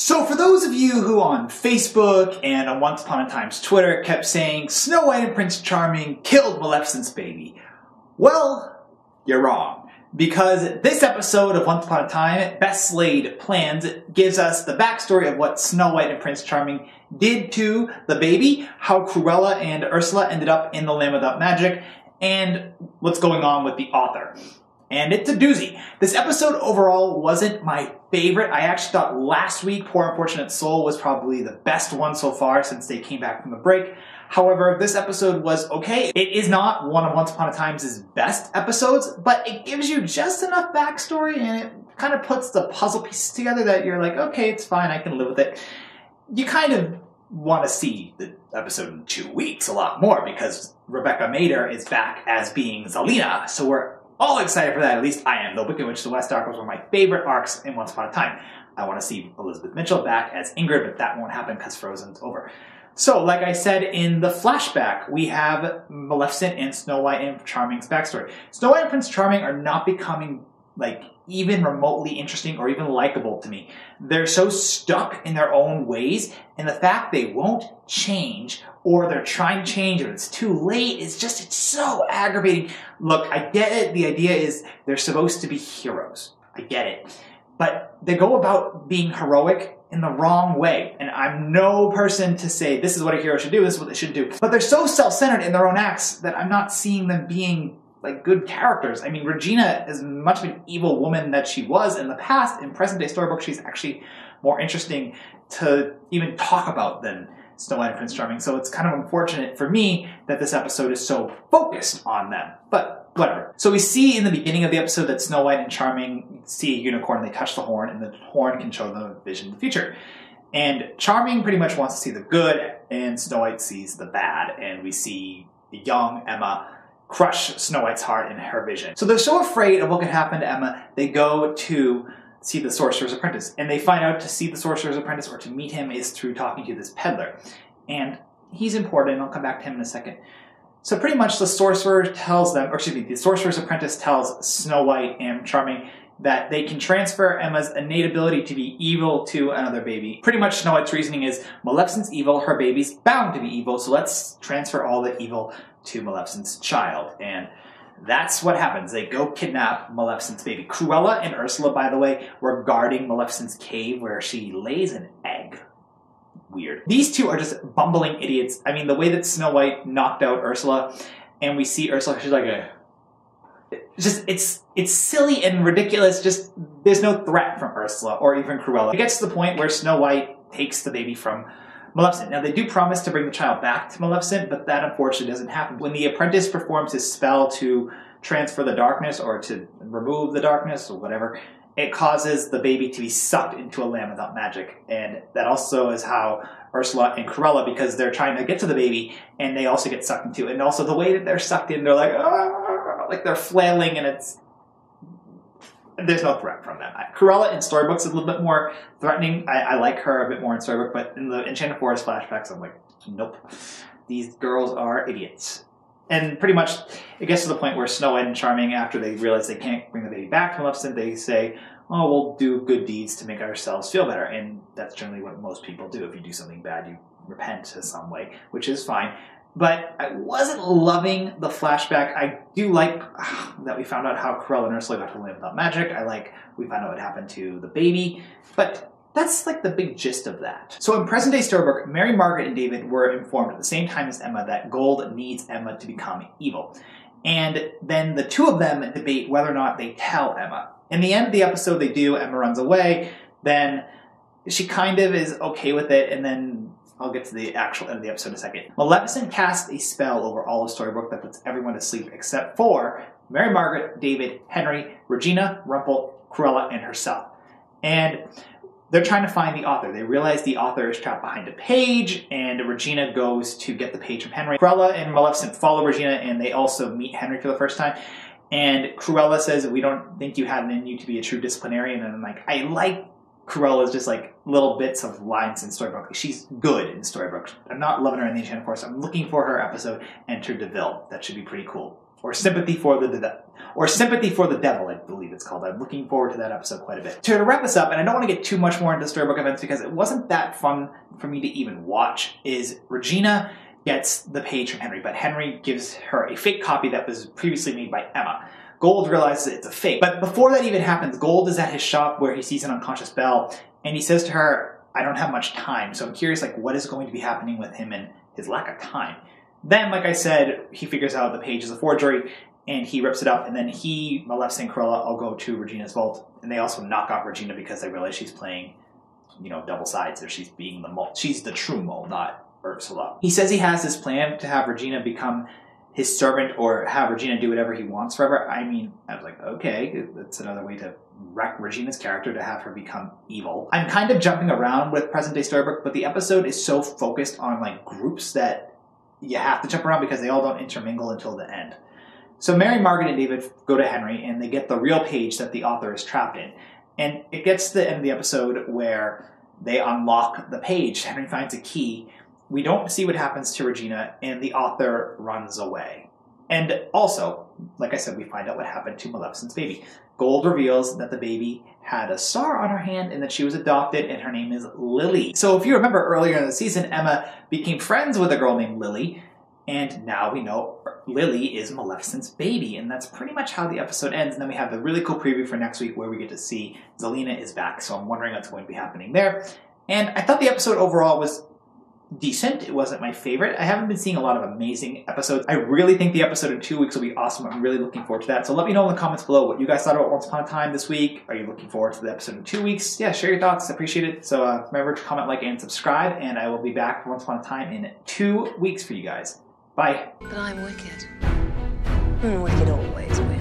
So for those of you who on Facebook and on Once Upon a Time's Twitter kept saying Snow White and Prince Charming killed Maleficent's baby, well, you're wrong. Because this episode of Once Upon a Time, Best Laid Plans, gives us the backstory of what Snow White and Prince Charming did to the baby, how Cruella and Ursula ended up in the Land Without Magic, and what's going on with the author. And it's a doozy. This episode overall wasn't my favorite. I actually thought last week, Poor Unfortunate Soul was probably the best one so far since they came back from the break. However, this episode was okay. It is not one of Once Upon a Time's best episodes, but it gives you just enough backstory and it kind of puts the puzzle pieces together that you're like, okay, it's fine, I can live with it. You kind of want to see the episode in 2 weeks a lot more because Rebecca Mader is back as being Zelena, so we're all excited for that. At least I am. The Wicked Witch of the West arc was one of my favorite arcs in Once Upon a Time. I want to see Elizabeth Mitchell back as Ingrid, but that won't happen because Frozen's over. So, like I said in the flashback, we have Maleficent and Snow White and Charming's backstory. Snow White and Prince Charming are not becoming, like, even remotely interesting or even likable to me. They're so stuck in their own ways, and the fact they won't change, or they're trying to change, and it's too late, it's so aggravating. Look, I get it. The idea is they're supposed to be heroes. I get it. But they go about being heroic in the wrong way. And I'm no person to say this is what a hero should do, this is what they should do. But they're so self-centered in their own acts that I'm not seeing them being like good characters. I mean, Regina is much of an evil woman that she was in the past. In present day storybook, she's actually more interesting to even talk about than Snow White and Prince Charming. So it's kind of unfortunate for me that this episode is so focused on them. But whatever. So we see in the beginning of the episode that Snow White and Charming see a unicorn, they touch the horn, and the horn can show them a vision of the future. And Charming pretty much wants to see the good, and Snow White sees the bad, and we see young Emma crush Snow White's heart in her vision. So they're so afraid of what could happen to Emma, they go to see the Sorcerer's Apprentice. And they find out to see the Sorcerer's Apprentice or to meet him is through talking to this peddler. And he's important, and I'll come back to him in a second. So pretty much the Sorcerer tells them, or excuse me, the Sorcerer's Apprentice tells Snow White and Charming that they can transfer Emma's innate ability to be evil to another baby. Pretty much Snow White's reasoning is, Maleficent's evil, her baby's bound to be evil, so let's transfer all the evil to Maleficent's child. And that's what happens. They go kidnap Maleficent's baby. Cruella and Ursula, by the way, were guarding Maleficent's cave where she lays an egg. Weird. These two are just bumbling idiots. I mean, the way that Snow White knocked out Ursula, and we see Ursula, she's like it's silly and ridiculous. Just, there's no threat from Ursula or even Cruella. It gets to the point where Snow White takes the baby from Maleficent. Now, they do promise to bring the child back to Maleficent, but that unfortunately doesn't happen. When the apprentice performs his spell to transfer the darkness or to remove the darkness or whatever, it causes the baby to be sucked into a Land Without Magic. And that also is how Ursula and Cruella, because they're trying to get to the baby, and they also get sucked into it. And also the way that they're sucked in, they're like they're flailing, and there's no threat from them. Cruella in storybooks is a little bit more threatening. I like her a bit more in storybook, but in the Enchanted Forest flashbacks, I'm like, nope. These girls are idiots. And pretty much, it gets to the point where Snow White and Charming, after they realize they can't bring the baby back to Maleficent, they say, oh, we'll do good deeds to make ourselves feel better. And that's generally what most people do. If you do something bad, you repent in some way, which is fine. But I wasn't loving the flashback. I do like that we found out how Cruella and Ursula got to Land Without Magic. I like we found out what happened to the baby. But that's like the big gist of that. So in present day storybook, Mary Margaret and David were informed at the same time as Emma that Gold needs Emma to become evil. And then the two of them debate whether or not they tell Emma. In the end of the episode, they do. Emma runs away. Then she kind of is okay with it, and then I'll get to the actual end of the episode in a second. Maleficent casts a spell over all of Storybook that puts everyone to sleep except for Mary Margaret, David, Henry, Regina, Rumpel, Cruella, and herself. And they're trying to find the author. They realize the author is trapped behind a page, and Regina goes to get the page from Henry. Cruella and Maleficent follow Regina, and they also meet Henry for the first time. And Cruella says, we don't think you had it in you to be a true disciplinarian. And I'm like, I like Cruella's just like little bits of lines in Storybook. She's good in Storybook. I'm not loving her in the Enchanted Forest. I'm looking for her episode, Enter Deville. That should be pretty cool. or Sympathy for the Devil, I believe it's called. I'm looking forward to that episode quite a bit. To wrap this up, and I don't want to get too much more into storybook events because it wasn't that fun for me to even watch, is Regina gets the page from Henry, but Henry gives her a fake copy that was previously made by Emma. Gold realizes it's a fake. But before that even happens, Gold is at his shop where he sees an unconscious Belle, and he says to her, I don't have much time. So I'm curious, like, what is going to be happening with him and his lack of time? Then, like I said, he figures out the page is a forgery, and he rips it up, and then he, Maleficent and Cruella, all go to Regina's vault, and they also knock out Regina because they realize she's playing, you know, double sides, or she's being the mole. She's the true mole, not Ursula. He says he has this plan to have Regina become his servant or have Regina do whatever he wants forever. I mean, I was like, okay, that's another way to wreck Regina's character, to have her become evil. I'm kind of jumping around with present day storybook, but the episode is so focused on like groups that you have to jump around because they all don't intermingle until the end. So Mary, Margaret, and David go to Henry and they get the real page that the author is trapped in. And it gets to the end of the episode where they unlock the page. Henry finds a key. We don't see what happens to Regina, and the author runs away. And also, like I said, we find out what happened to Maleficent's baby. Gold reveals that the baby had a star on her hand and that she was adopted, and her name is Lily. So if you remember earlier in the season, Emma became friends with a girl named Lily, and now we know Lily is Maleficent's baby, and that's pretty much how the episode ends. And then we have the really cool preview for next week where we get to see Zelena is back, so I'm wondering what's going to be happening there. And I thought the episode overall was decent. It wasn't my favorite. I haven't been seeing a lot of amazing episodes. I really think the episode in 2 weeks will be awesome. I'm really looking forward to that. So let me know in the comments below what you guys thought about Once Upon a Time this week. Are you looking forward to the episode in 2 weeks? Yeah, share your thoughts. I appreciate it. So remember to comment, like, and subscribe, and I will be back for Once Upon a Time in 2 weeks for you guys. Bye. But I'm wicked. And wicked always wins.